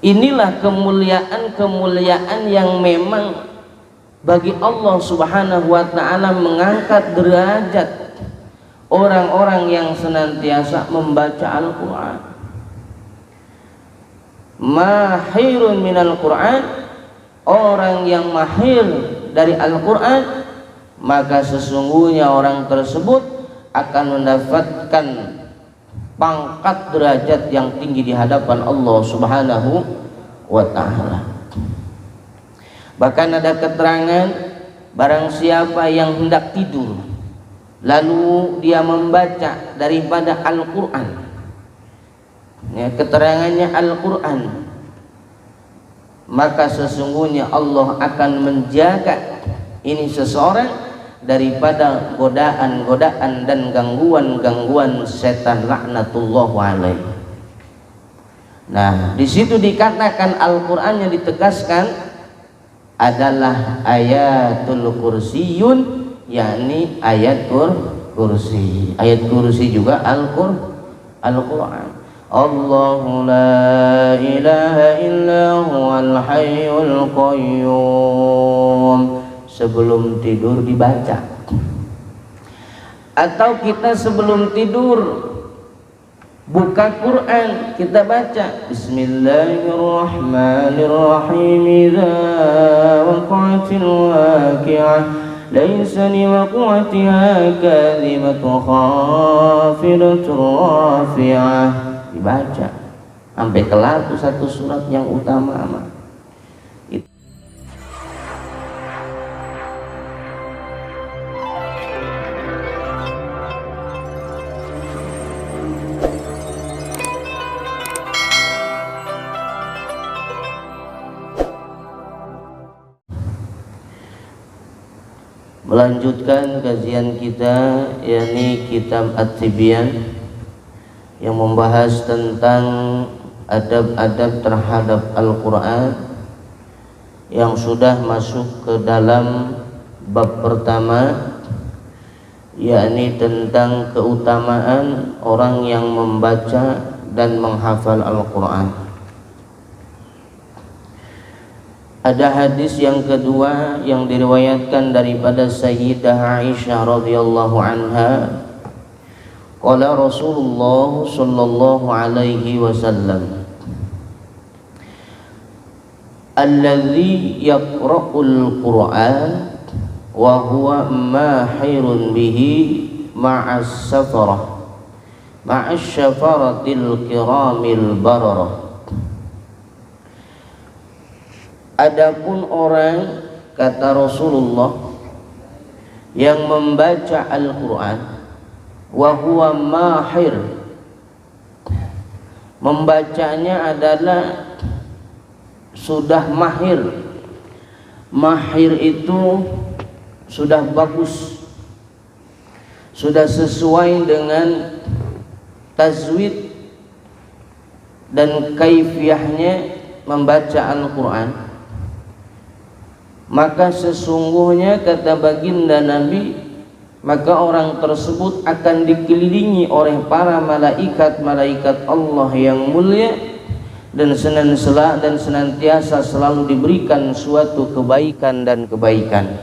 Inilah kemuliaan-kemuliaan yang memang bagi Allah Subhanahu wa ta'ala mengangkat derajat orang-orang yang senantiasa membaca Al-Quran. Mahirun minal Quran, orang yang mahir dari Al-Quran, maka sesungguhnya orang tersebut akan mendapatkan pangkat derajat yang tinggi di hadapan Allah Subhanahu wa ta'ala. Bahkan ada keterangan, barang siapa yang hendak tidur lalu dia membaca daripada Al-Quran, ya, keterangannya Al-Quran, maka sesungguhnya Allah akan menjaga ini seseorang daripada godaan-godaan dan gangguan-gangguan setan laknatullah alaih. Nah, di situ dikatakan Al-Qur'an yang ditegaskan adalah ayatul kursiyun, yakni ayat kursi. Ayat kursi juga Al-Qur'an. Allahu la ilaha illa huwal hayyul qayyum. Sebelum tidur dibaca, atau kita sebelum tidur buka Quran kita baca Bismillahirrahmanirrahim, idza waqa'atil waqi'ah laisa liwaqa'atiha kadhibatun khafidatur rafi'ah, dibaca sampai kelar tuh satu surat yang utama. Melanjutkan kajian kita, yakni kitab At-Tibyan yang membahas tentang adab-adab terhadap Al-Quran, yang sudah masuk ke dalam bab pertama, yakni tentang keutamaan orang yang membaca dan menghafal Al-Quran. Ada hadis yang kedua yang diriwayatkan daripada Sayyidah Aisyah radhiyallahu anha, qala Rasulullah sallallahu alaihi wasallam, alladzi yaqra'ul Qur'an wa huwa mahirun bihi ma'as safarah ma'as syafaratil kiramil bararah. Adapun orang, kata Rasulullah, yang membaca Al-Quran wa huwa mahir, membacanya adalah sudah mahir. Mahir itu sudah bagus, sudah sesuai dengan tajwid dan kaifiyahnya membaca Al-Quran. Maka sesungguhnya, kata baginda Nabi, maka orang tersebut akan dikelilingi oleh para malaikat-malaikat Allah yang mulia, dan senantiasa selalu diberikan suatu kebaikan dan kebaikan.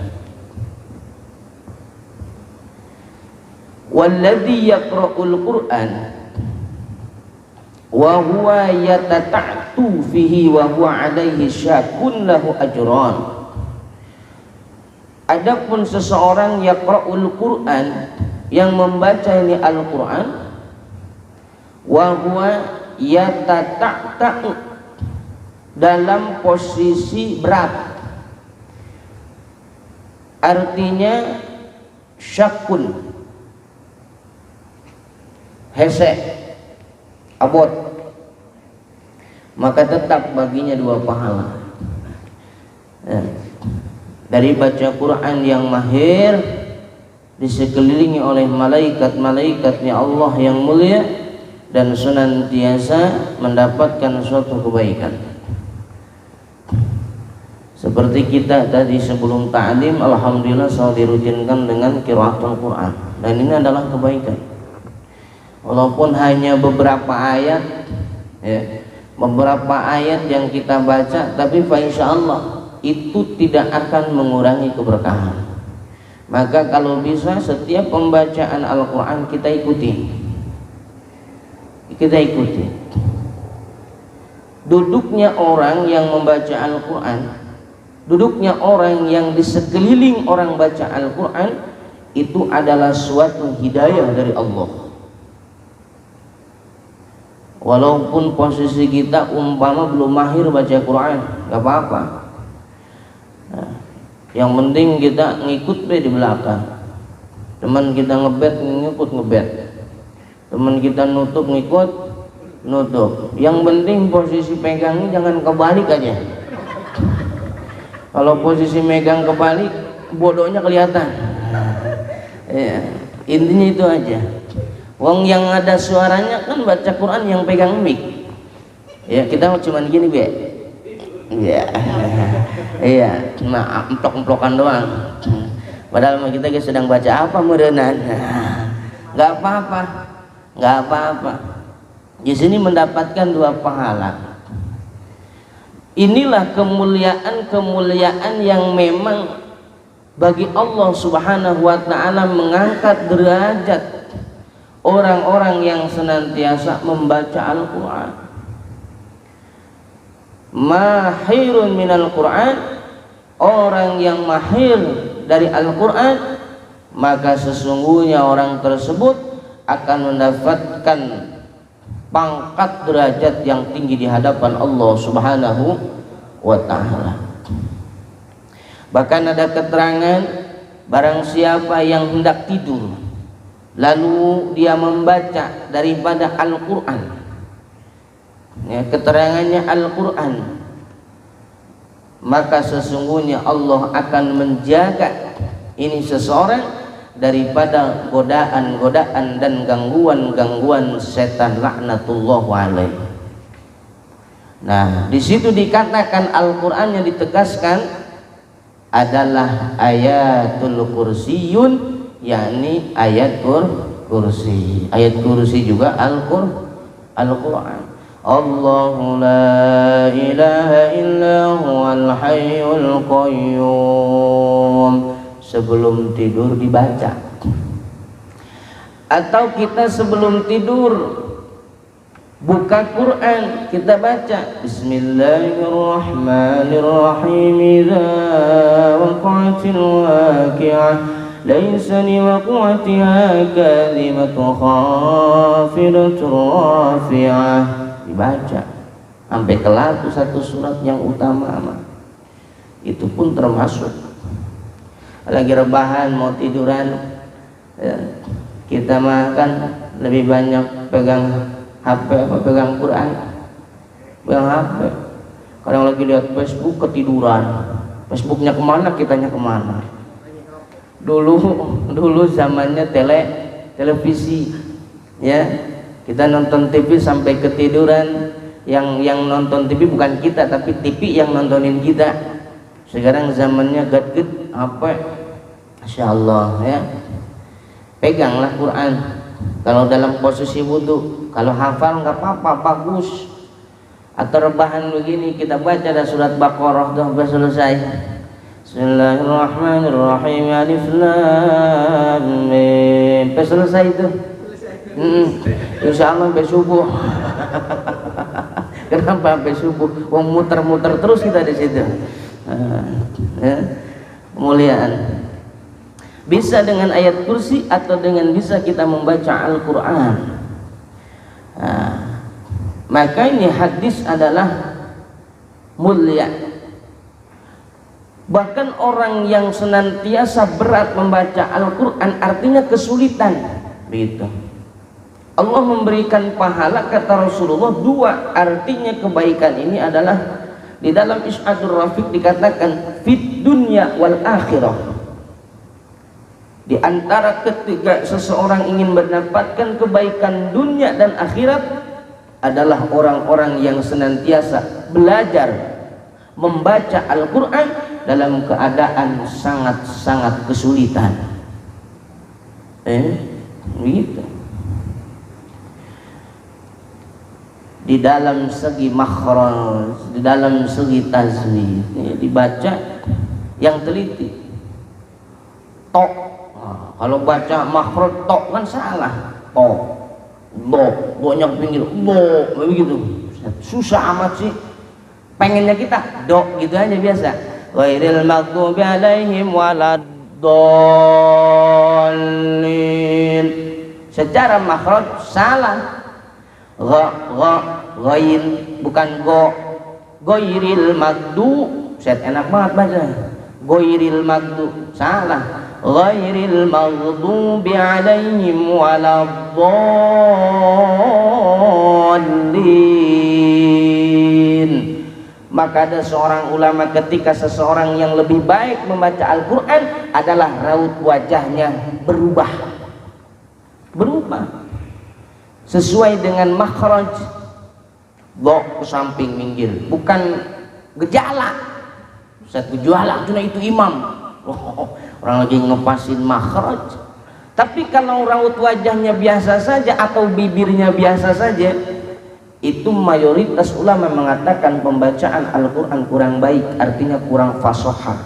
Walladzi yaqra'ul Qur'an wa huwa yatata'tu fihi wa huwa 'alaihi syakun lahu ajran. Adapun seseorang yaqra'ul Qur'an, yang membaca ini Al-Qur'an, wa huwa yatata'tu, dalam posisi berat, artinya syakun, hesek, abot, maka tetap baginya dua pahala. Dari baca Quran yang mahir, disekelilingi oleh malaikat-malaikatnya Allah yang mulia, dan senantiasa mendapatkan suatu kebaikan. Seperti kita tadi sebelum ta'lim, alhamdulillah selalu dirutinkan dengan qiraatul Quran, dan ini adalah kebaikan. Walaupun hanya beberapa ayat, ya, beberapa ayat yang kita baca, tapi insya Allah itu tidak akan mengurangi keberkahan. Maka kalau bisa setiap pembacaan Al-Quran kita ikuti. Duduknya orang yang membaca Al-Quran, duduknya orang yang di sekeliling orang baca Al-Quran, itu adalah suatu hidayah dari Allah. Walaupun posisi kita umpama belum mahir baca Quran, gak apa-apa. Nah, yang penting kita ngikut di belakang. Teman kita ngebet, ngikut ngebet. Teman kita nutup, ngikut nutup. Yang penting posisi pegangnya jangan kebalik aja. Kalau posisi megang kebalik, bodohnya kelihatan. Ya, intinya itu aja. Wong yang ada suaranya kan baca Quran yang pegang mic. Ya kita cuma gini be. Iya. Iya, cuma emplok-emplokan doang. Padahal kita sedang baca apa merenan. Gak apa-apa. Di sini mendapatkan 2 pahala. Inilah kemuliaan yang memang bagi Allah Subhanahu wa taala mengangkat derajat orang-orang yang senantiasa membaca Al-Quran. Mahirun minal Quran, orang yang mahir dari Al-Quran, maka sesungguhnya orang tersebut akan mendapatkan pangkat derajat yang tinggi di hadapan Allah Subhanahu wa ta'ala. Bahkan ada keterangan, barang siapa yang hendak tidur lalu dia membaca daripada Al-Quran, ya, keterangannya Al-Quran, maka sesungguhnya Allah akan menjaga ini seseorang daripada godaan-godaan dan gangguan-gangguan setan laknatullah alaih. Nah, di situ dikatakan Al-Quran yang ditegaskan adalah ayatul kursiyun, yakni ayat kursi. Ayat kursi juga Al-Quran. Allahu la ilaha illa huwal hayyul qayyum. Sebelum tidur dibaca, atau kita sebelum tidur buka Quran kita baca Bismillahirrahmanirrahim. Idza waqa'atil waqi'ah laisa liwaqa'atiha kadhibatun khafidatur rafi'ah. Dibaca sampai kelar tuh satu surat yang utama. Itu pun termasuk lagi rebahan mau tiduran, ya, kita makan lebih banyak pegang HP apa pegang Quran, pegang HP. Kadang lagi lihat Facebook ketiduran, Facebooknya kemana kitanya kemana. Dulu zamannya televisi, ya, kita nonton TV sampai ketiduran. Yang nonton TV bukan kita, tapi TV yang nontonin kita. Sekarang zamannya gadget HP, Masya Allah, ya. Peganglah Quran kalau dalam posisi wudhu. Kalau hafal nggak apa-apa, bagus. Atau rebahan begini kita baca ada surat Baqarah tuh sampai selesai. Bismillahirrahmanirrahim. Alif Lam Mim. Sampai selesai itu. Insya Allah sampai subuh. Kenapa sampai subuh? Muter-muter terus kita di situ. Ya, kemuliaan bisa dengan ayat kursi atau dengan bisa kita membaca Al-Quran. Maka ini hadis adalah mulia. Bahkan orang yang senantiasa berat membaca Al-Quran artinya kesulitan, begitu. Allah memberikan pahala, kata Rasulullah, 2. Artinya kebaikan ini adalah di dalam Is'adur Rafiq dikatakan fid dunya wal akhirah. Di antara ketika seseorang ingin mendapatkan kebaikan dunia dan akhirat adalah orang-orang yang senantiasa belajar membaca Al-Quran dalam keadaan sangat-sangat kesulitan. Begitu. di dalam segi makhraj, di dalam segi tajwid. Ini dibaca yang teliti. Tok, nah, kalau baca makhraj tok kan salah. Tok, banyak pinggir, begitu. Susah amat sih. Pengennya kita dok gitu aja biasa. Ghairil maghdubi alaihim waladdallin. Secara makhraj salah. Ghair bukan ghairil maghdu. Set enak banget baca. Ghairil maghdu salah. Ghairil maghdubi alaihim waladdallin. Maka ada seorang ulama ketika seseorang yang lebih baik membaca Al-Quran adalah raut wajahnya berubah sesuai dengan makhraj. Dok ke samping minggir, bukan gejala. Ustaz gejala cuma itu imam. Orang lagi ngepasin makhraj. Tapi kalau raut wajahnya biasa saja atau bibirnya biasa saja, itu mayoritas ulama mengatakan pembacaan Al-Quran kurang baik, artinya kurang fasahah.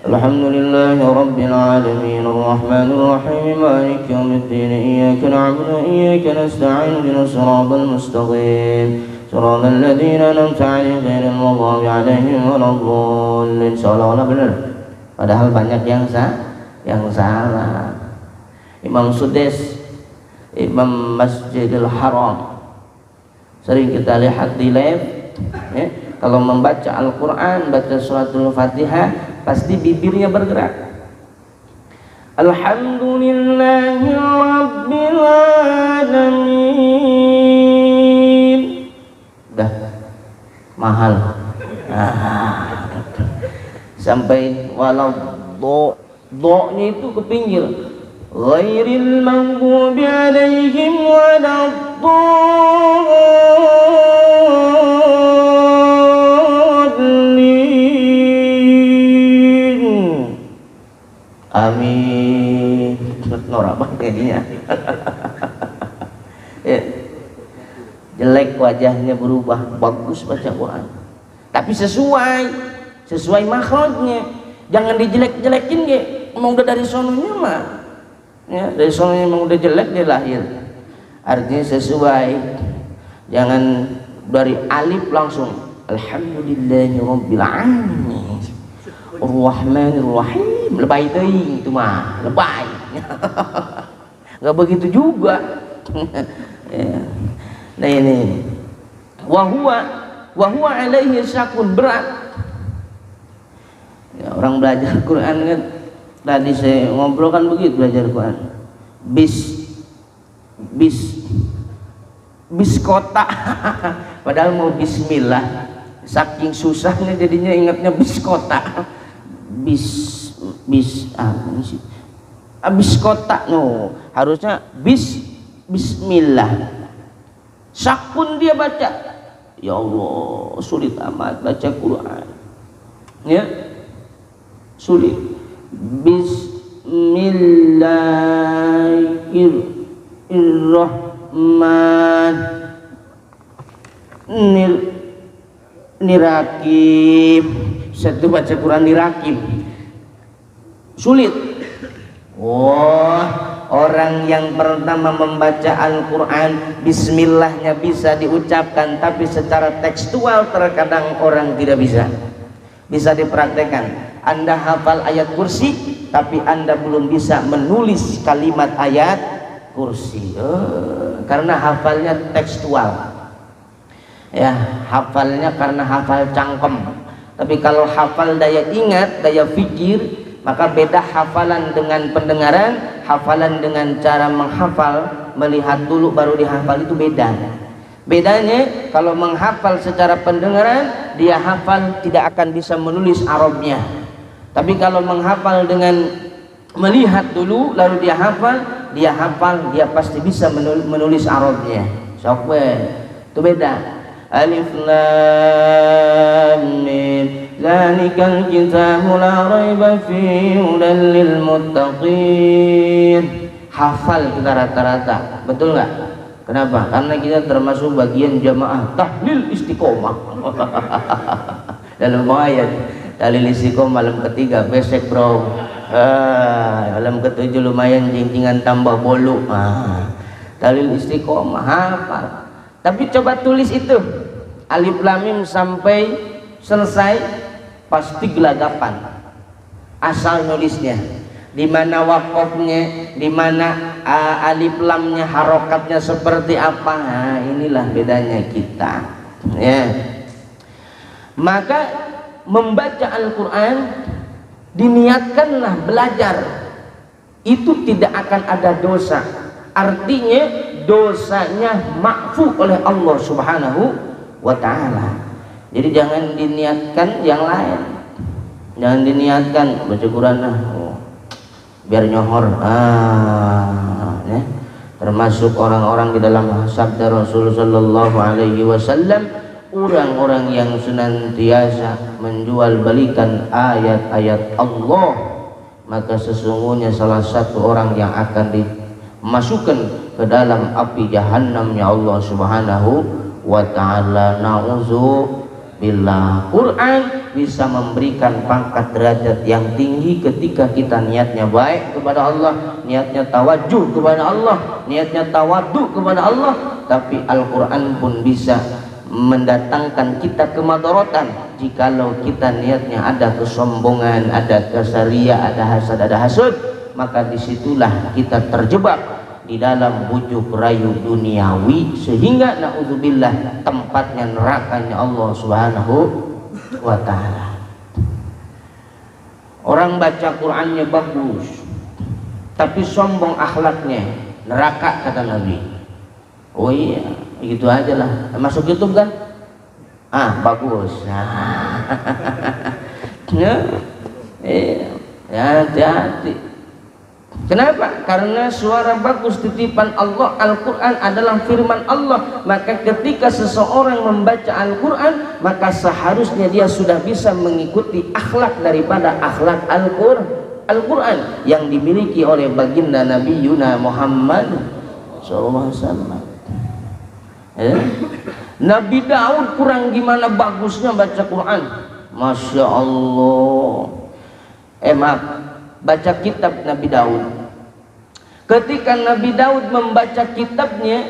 Alhamdulillahi rabbil alamin arrahmanir rahim maliki yaumiddin iyyaka na'budu wa iyyaka nasta'in ihdinas siratal mustaqim siratal ladzina an'amta 'alaihim ghairil maghdubi 'alaihim waladdallin. Seolah-olah benar, padahal banyak yang salah. Imam Sudais, Imam Masjidil Haram, sering kita lihat di live ya, kalau membaca Al-Quran, baca suratul Fatihah, pasti bibirnya bergerak. Alhamdulillahi rabbil alamin. Dah mahal. Sampai walau do-nya itu ke pinggir. Ghairil maghdubi alaihim waladdallin. Amin. Norak banget kayaknya. Ya. Jelek wajahnya berubah, bagus baca Quran. Tapi sesuai makhrajnya. Jangan dijelek-jelekin ge. Emang udah dari sononya mah. Ya, dari sononya emang udah jelek dia lahir. Artinya sesuai. Jangan dari alif langsung alhamdulillahi rabbil alamin arrahmanir rahim. Lebay teuing itu mah, lebay. Enggak begitu juga. Ya. Nah ini wa huwa alaihi syakun, berat. Ya, orang belajar Quran kan, tadi saya ngobrol kan begitu belajar Quran. Bis kota. Padahal mau bismillah. Saking susahnya jadinya ingatnya bis kota. Bis kota no, harusnya bismillah. Sakun dia baca. Ya Allah, sulit amat baca Quran. Ya. Sulit. Bismillahirrahmanirrahim. Satu baca Quran nirakim. Sulit. Orang yang pertama membaca Al-Quran bismillahnya bisa diucapkan, tapi secara tekstual terkadang orang tidak bisa. Bisa dipraktekkan. Anda hafal ayat kursi, tapi Anda belum bisa menulis kalimat ayat kursi. Karena hafalnya tekstual. Ya, hafalnya karena hafal cangkem. Tapi kalau hafal daya ingat, daya fikir, maka beda hafalan dengan pendengaran, hafalan dengan cara menghafal, melihat dulu baru dihafal itu beda. Bedanya kalau menghafal secara pendengaran, dia hafal tidak akan bisa menulis Arabnya. Tapi kalau menghafal dengan melihat dulu lalu dia hafal, dia pasti bisa menulis Arabnya. Sokwe itu beda. Alif lam mim zalikal kitabu la raiba fihi hudan lil muttaqin. Hafal kita rata-rata, betul nggak? Kenapa? Karena kita termasuk bagian jamaah tahlil istiqomah. Dalam ayat tahlil istiqomah malam ketiga besek bro. Malam ketujuh lumayan jingkingan tambah bolu. Tahlil istiqomah hafal. Tapi coba tulis itu alif lam mim sampai selesai, pasti gelagapan. Asal nulisnya, di mana wakofnya, di mana alif lamnya, harokatnya seperti apa. Nah, inilah bedanya kita. Ya. Maka membaca Al-Quran, diniatkanlah belajar, itu tidak akan ada dosa. Artinya dosanya maafur oleh Allah Subhanahu wa ta'ala. Jadi jangan diniatkan yang lain. Jangan diniatkan baca Quran biar nyohor. Ya. Termasuk orang-orang di dalam sabda Rasul sallallahu alaihi wasallam, orang-orang yang senantiasa menjual belikan ayat-ayat Allah, maka sesungguhnya salah satu orang yang akan dimasukkan ke dalam api jahannamnya Allah Subhanahu wa ta'ala. Na'udzubillah. Quran bisa memberikan pangkat derajat yang tinggi ketika kita niatnya baik kepada Allah, niatnya tawajuh kepada Allah, niatnya tawadu kepada Allah. Tapi Al-Quran pun bisa mendatangkan kita kemadharatan jikalau kita niatnya ada kesombongan, ada kesaria, ada hasad, ada hasud. Maka disitulah kita terjebak di dalam bujuk rayu duniawi, sehingga na'udzubillah tempatnya nerakanya Allah Subhanahu wa ta'ala. Orang baca Qur'annya bagus tapi sombong akhlaknya, neraka kata Nabi. Oh iya, gitu aja lah. Masuk YouTube kan? Bagus. Ya, hati-hati. Kenapa? Karena suara bagus titipan Allah. Al-Quran adalah firman Allah. Maka ketika seseorang membaca Al-Quran, maka seharusnya dia sudah bisa mengikuti akhlak daripada akhlak Al-Quran yang dimiliki oleh baginda Nabi Yuna Muhammad SAW. Nabi Daud kurang gimana bagusnya baca Quran. Masya Allah. Maaf, baca kitab Nabi Daud. Ketika Nabi Daud membaca kitabnya,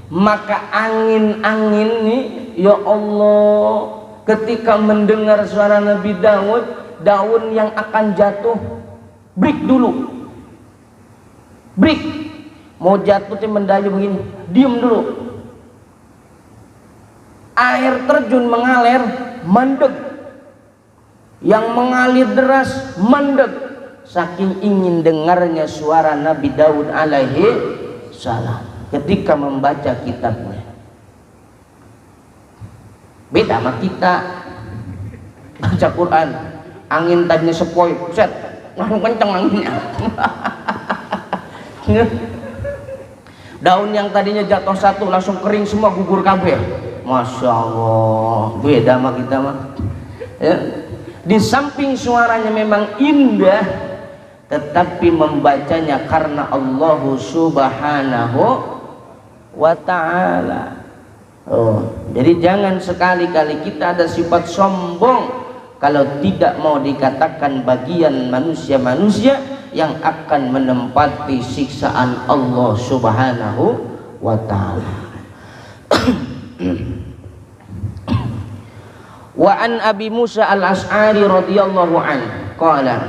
maka angin-angin nih, ya Allah, ketika mendengar suara Nabi Daud, daun yang akan jatuh break dulu, break. Mau jatuh tuh mendayu begini, diem dulu. Air terjun mengalir, mendek. Yang mengalir deras, mendek. Saking ingin dengarnya suara Nabi Daud alaihi salam ketika membaca kitabnya. Beda sama kita baca Quran, angin tadinya sepoi, set, langsung kenceng anginnya. Daun yang tadinya jatuh satu langsung kering semua, gugur kabeh. Masya Allah, beda sama kita mah. Ya. Di samping suaranya memang indah, tetapi membacanya karena Allah Subhanahu wa ta'ala. Jadi jangan sekali-kali kita ada sifat sombong kalau tidak mau dikatakan bagian manusia-manusia yang akan menempati siksaan Allah Subhanahu wa ta'ala. Wa an Abi Musa al-Ash'ari radhiyallahu anhu qala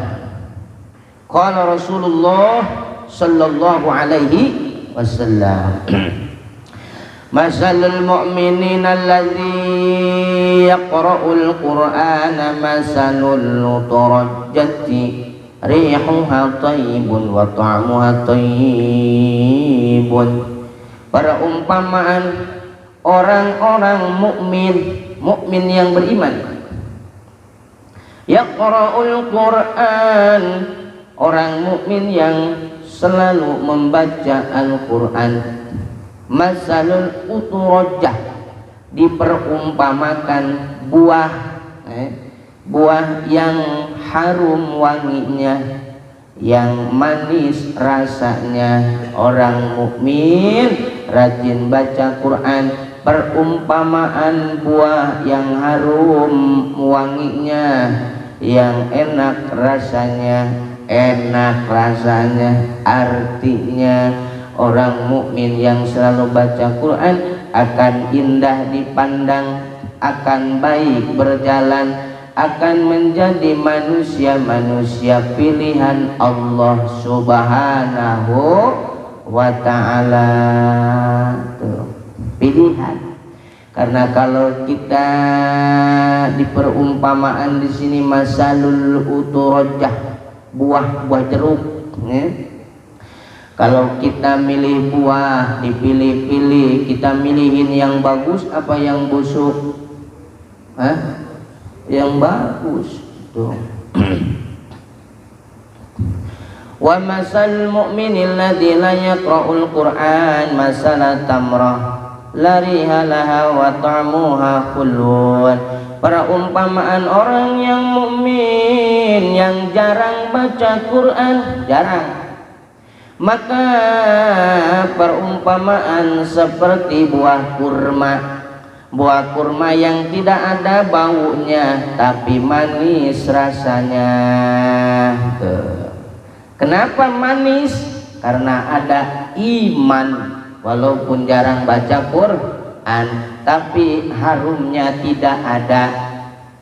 qala Rasulullah sallallahu alaihi wasallam, masalul mu'minin alladhi yaqra'ul qur'ana masalul luturajjati rihuha tayyibun wa ta'muha tayyibun. Perumpamaan orang-orang mukmin yang beriman, yaqra'ul qur'an, orang mukmin yang selalu membaca Al-Quran. Masalul uturajjah, diperumpamakan buah buah yang harum wanginya, yang manis rasanya. Orang mukmin rajin baca Quran. Perumpamaan buah yang harum wanginya, yang enak rasanya, artinya orang mukmin yang selalu baca Quran akan indah dipandang, akan baik berjalan, akan menjadi manusia-manusia pilihan Allah Subhanahu wa ta'ala. Pilihan. Karena kalau kita di perumpamaan di sini masalul uturajah, buah jeruk, kalau kita milih buah, dipilih-pilih, kita milihin yang bagus apa yang busuk? Yang bagus tuh. Wa masal mu'minil ladzi la yaqra'ul Qur'an masalat tamrah la riha laha wa ta'muha khulun. Perumpamaan orang yang mukmin yang jarang baca Quran, maka perumpamaan seperti buah kurma yang tidak ada baunya tapi manis rasanya. Kenapa manis? Karena ada iman. Walaupun jarang baca Quran, tapi harumnya tidak ada.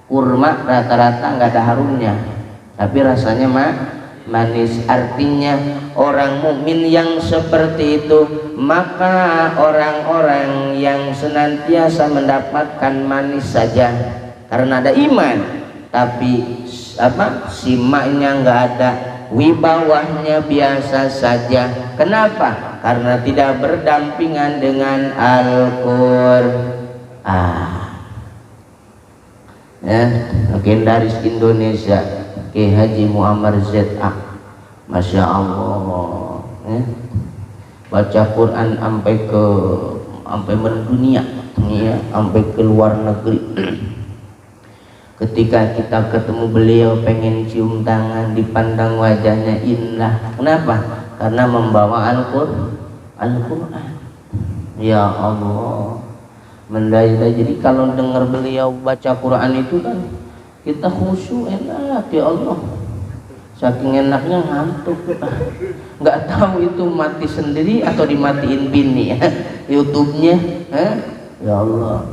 Kurma rata-rata nggak ada harumnya, tapi rasanya manis. Artinya orang mukmin yang seperti itu, maka orang-orang yang senantiasa mendapatkan manis saja karena ada iman, tapi simaknya nggak ada, wibawahnya biasa saja. Kenapa? Karena tidak berdampingan dengan Al-Qur'an. Ya, legendaris Indonesia Ki Haji Muammar Z.A. Masya Allah, baca Quran sampai mendunia, ya, sampai ke luar negeri. Ketika kita ketemu beliau pengen cium tangan, dipandang wajahnya indah. Kenapa? Karena membawa Al-Quran. Ya Allah, mendayai. Jadi kalau dengar beliau baca Quran itu kan kita khusyuk, enak ya Allah. Saking enaknya ngantuk. Nggak tahu itu mati sendiri atau dimatiin bini ya YouTube-nya. Ya Allah.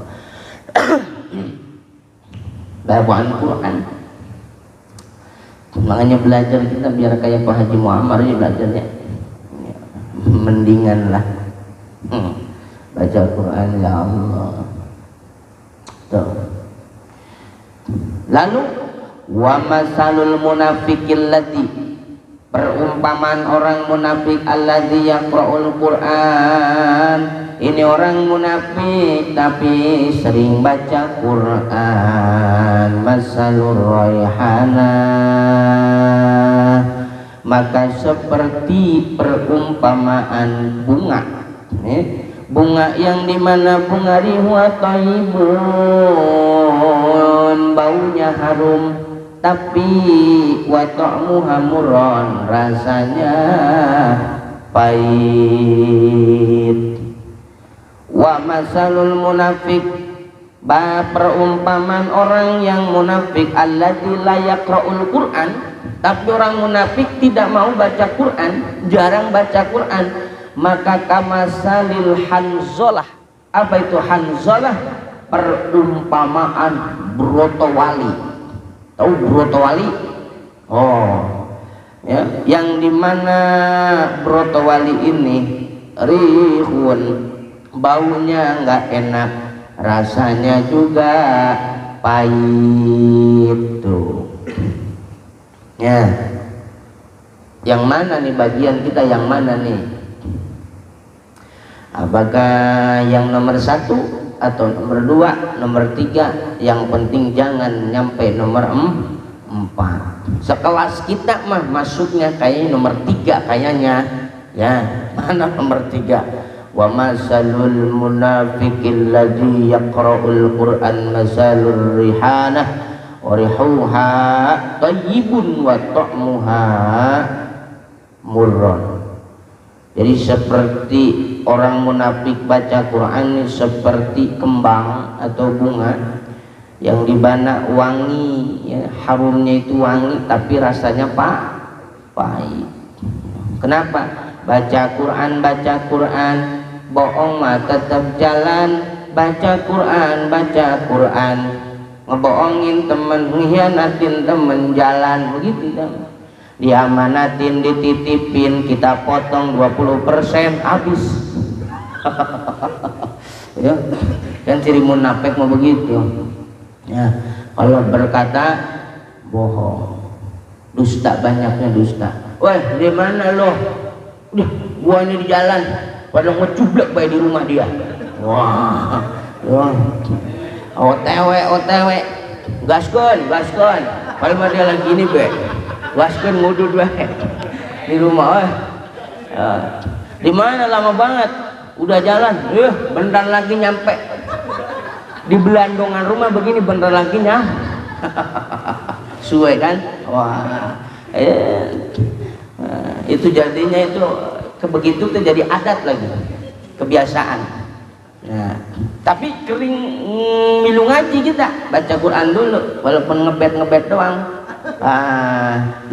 Bawaan Quran. Makanya belajar kita biar kayak Pak Haji Muammar ya belajarnya. Mendingan lah baca Quran, ya Allah. Tuh. Lalu wa masalul munafiqil ladzi, perumpamaan orang munafik alladzi yaqra'ul Quran. Ini orang munafik tapi sering baca Quran. Masalur raihana, maka seperti perumpamaan bunga, bunga yang dimana bunga rihuwa thayyibun, baunya harum, tapi wa ta'muha murran, rasanya pahit. Wa masalul munafik, perumpamaan orang yang munafik alladzi la yaqra'ul Qur'an, tapi orang munafik tidak mau baca Quran, jarang baca Quran, maka kamasalil hanzalah. Apa itu hanzalah? Perumpamaan brotowali. Tahu brotowali? Oh, ya, yang dimana brotowali ini rihun, baunya nggak enak, rasanya juga pahit tuh. Ya, yang mana nih bagian kita, yang mana nih? Apakah yang nomor 1 atau nomor 2, nomor 3? Yang penting jangan nyampe nomor 4. Sekelas kita mah masuknya kayak nomor 3 kayaknya. Ya, mana nomor 3? Wa masalul munafiqil ladzi yaqra'ul Qur'an masalur rihanah warihuha thayyibun wa ta'muha murran. Jadi seperti orang munafik baca Quran ini seperti kembang atau bunga yang dibana wangi, ya, harumnya itu wangi tapi rasanya pahit. Kenapa? Baca Quran, bohong mah tetap jalan. Baca Quran, ngebohongin temen, ngihianatin temen jalan, begitu kan? Diamanatin, dititipin, kita potong 20% habis. Ya, kan ciri munafik mau begitu. Ya, kalau berkata bohong, dusta, banyaknya dusta. Weh, di mana lo? Udah, gua ini di jalan, pada ngecublek bayi di rumah dia. Wah, OTW, gaskeun. Kalau mah dia lagi ini be. Waskeun ngudud wae di rumah. Di mana lama banget? Udah jalan. Bentar lagi nyampe. Di belandongan rumah begini bentar lagi nyampe. Suwe kan? Wah. Itu jadinya itu begitu tuh jadi adat lagi. Kebiasaan. Nah, tapi kering milu ngaji kita, baca Quran dulu walaupun ngebet doang.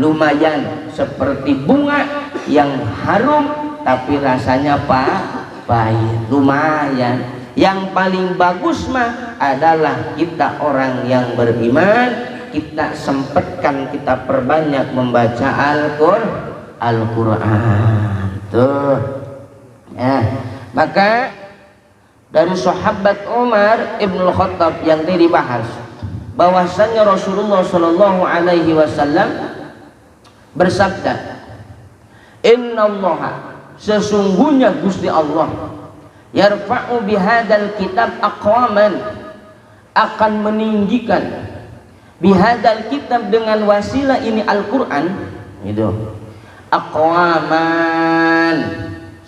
Lumayan seperti bunga yang harum tapi rasanya pahit. Lumayan. Yang paling bagus mah adalah kita orang yang beriman, kita sempatkan, kita perbanyak membaca Al-Quran tuh ya. Maka dari sahabat Umar Ibn Khattab yang tadi dibahas, bahwasanya Rasulullah Shallallahu Alaihi Wasallam bersabda, Innallaha, sesungguhnya Gusti Allah, yarfa'u bihadal kitab aqwaman, akan meninggikan bihadal kitab dengan wasilah ini Al-Quran itu aqwaman.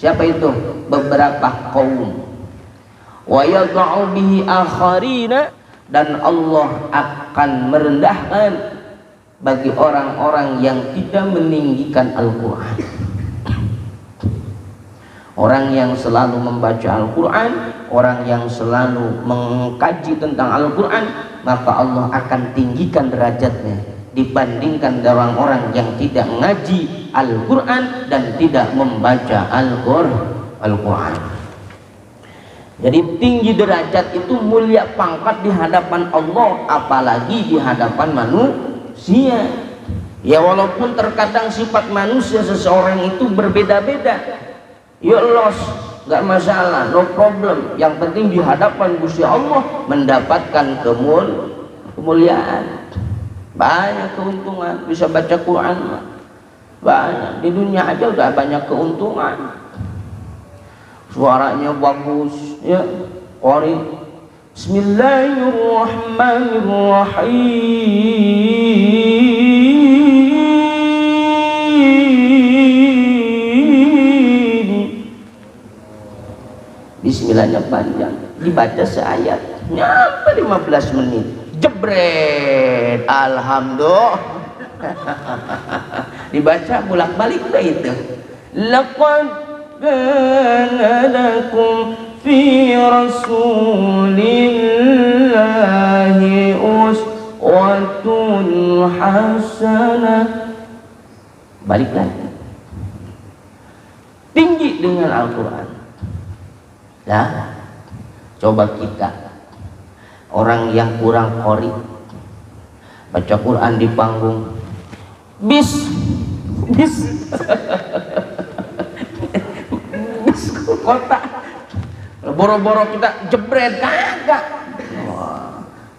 Siapa itu? Beberapa kaum. Wa yad'u bihi akharina, dan Allah akan merendahkan bagi orang-orang yang tidak meninggikan Al-Quran. Orang yang selalu membaca Al-Quran, orang yang selalu mengkaji tentang Al-Quran, maka Allah akan tinggikan derajatnya dibandingkan dengan orang yang tidak mengaji Al-Quran dan tidak membaca Al-Quran. Jadi tinggi derajat itu mulia pangkat di hadapan Allah, apalagi di hadapan manusia. Ya walaupun terkadang sifat manusia seseorang itu berbeda-beda, ya loss, nggak masalah, no problem. Yang penting di hadapan Gusti Allah mendapatkan kemuliaan. Banyak keuntungan bisa baca Quran, banyak di dunia aja udah banyak keuntungan. Suaranya bagus, ya. Qari Bismillahnya panjang, dibaca seayat nyampe 15 menit, jebret, alhamdulillah. Dibaca bolak-balik udah itu. Laqad kana lakum fi rasulillahi uswatun hasanah. Balik lagi, tinggi dengan Al-Quran. Nah, coba kita orang yang kurang qori, baca Quran di panggung, bis kota, boro-boro kita jebret, kagak.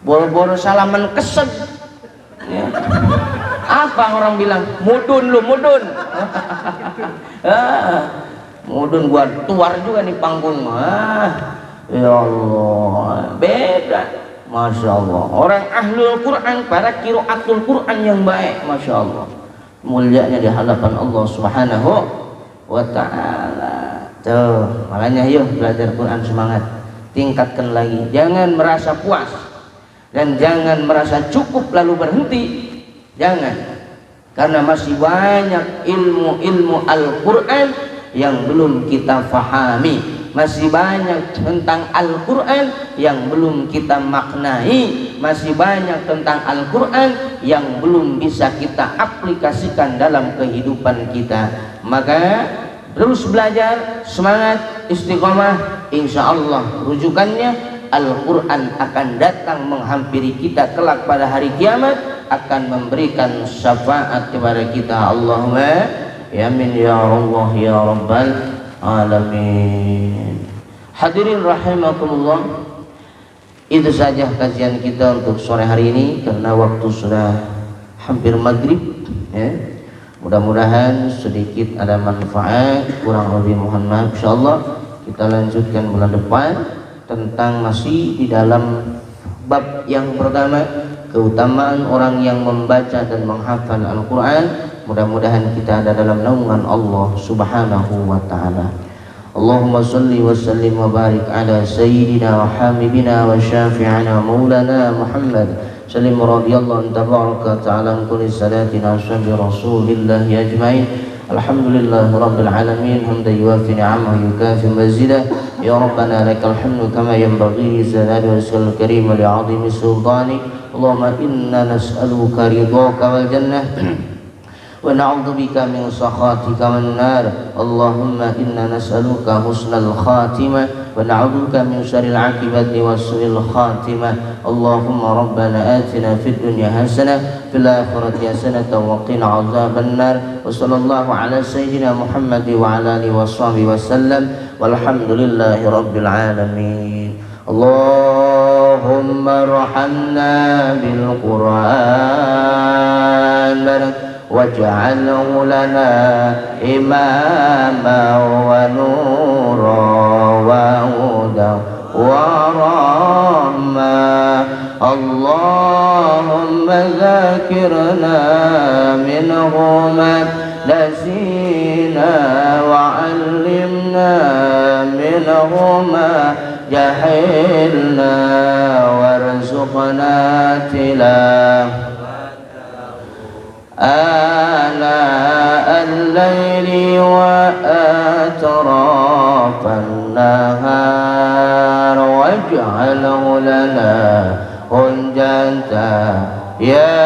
Boro-boro salaman kesed, ya. Apa orang bilang? Mudun lu, mudun. Mudun gua tuar juga nih panggung. Ya Allah, beda. Masya Allah. Orang ahlul Quran, para qiraatul Quran yang baik, Masya Allah, mulianya di hadapan Allah Subhanahu wa Ta'ala. Tuh, makanya yuk belajar Quran, semangat, tingkatkan lagi, jangan merasa puas dan jangan merasa cukup lalu berhenti, jangan, karena masih banyak ilmu-ilmu Al-Quran yang belum kita fahami, masih banyak tentang Al-Quran yang belum kita maknai, masih banyak tentang Al-Quran yang belum bisa kita aplikasikan dalam kehidupan kita. Maka terus belajar, semangat, istiqomah, insya Allah rujukannya Al-Quran akan datang menghampiri kita kelak pada hari kiamat, akan memberikan syafaat kepada kita. Allahumma ya amin ya Allah ya Rabbal alamin. Hadirin rahimakumullah, itu saja kajian kita untuk sore hari ini karena waktu sudah hampir maghrib ya. Mudah-mudahan sedikit ada manfaat, kurang lebih mohon maaf. Insyaallah kita lanjutkan bulan depan tentang masih di dalam bab yang pertama, keutamaan orang yang membaca dan menghafal Al-Quran. Mudah-mudahan kita ada dalam naungan Allah Subhanahu wa ta'ala. Allahumma salli wa sallim wa barik ala sayyidina wa habibina wa syafi'ina maulana Muhammad sallim radiyallahu tabaraka ta'ala an kulli salatina syabi rasulillahi ajma'in. Alhamdulillah rabbil alamin hamdan yuwafi ni'amahu yukafi mazidah. Ya Rabbana lakal hamdu kama yanbaghi li jalali wajhikal karim wa li'azimi sultanik. Allahumma inna nas'aluka ridhaka wal jannah wa na'udzu bika min sakhatika wan nar. Allahumma inna nas'aluka husnal khatimah wa na'udzu bika min syarril 'aqibati was su'il khatimah. Allahumma rabbana atina fid dunya hasanah fil akhirati hasanah wa qina 'adzaban nar. Wa sallallahu ala sayyidina Muhammad wa ala alihi washabihi wasallam walhamdulillahi rabbil alamin. Allahumma arhamna bil Qur'an waj'alhu lana imama wa nura wa huda wa rahmah. Allahumma zakirna minhu ma nasina wa 'allimna minhu ma jahilna warzuqna tilawah آناء الليل وأطراف النهار واجعله لنا حجة يا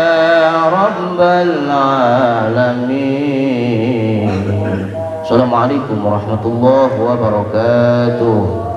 رب العالمين. Assalamualaikum warahmatullahi wabarakatuh.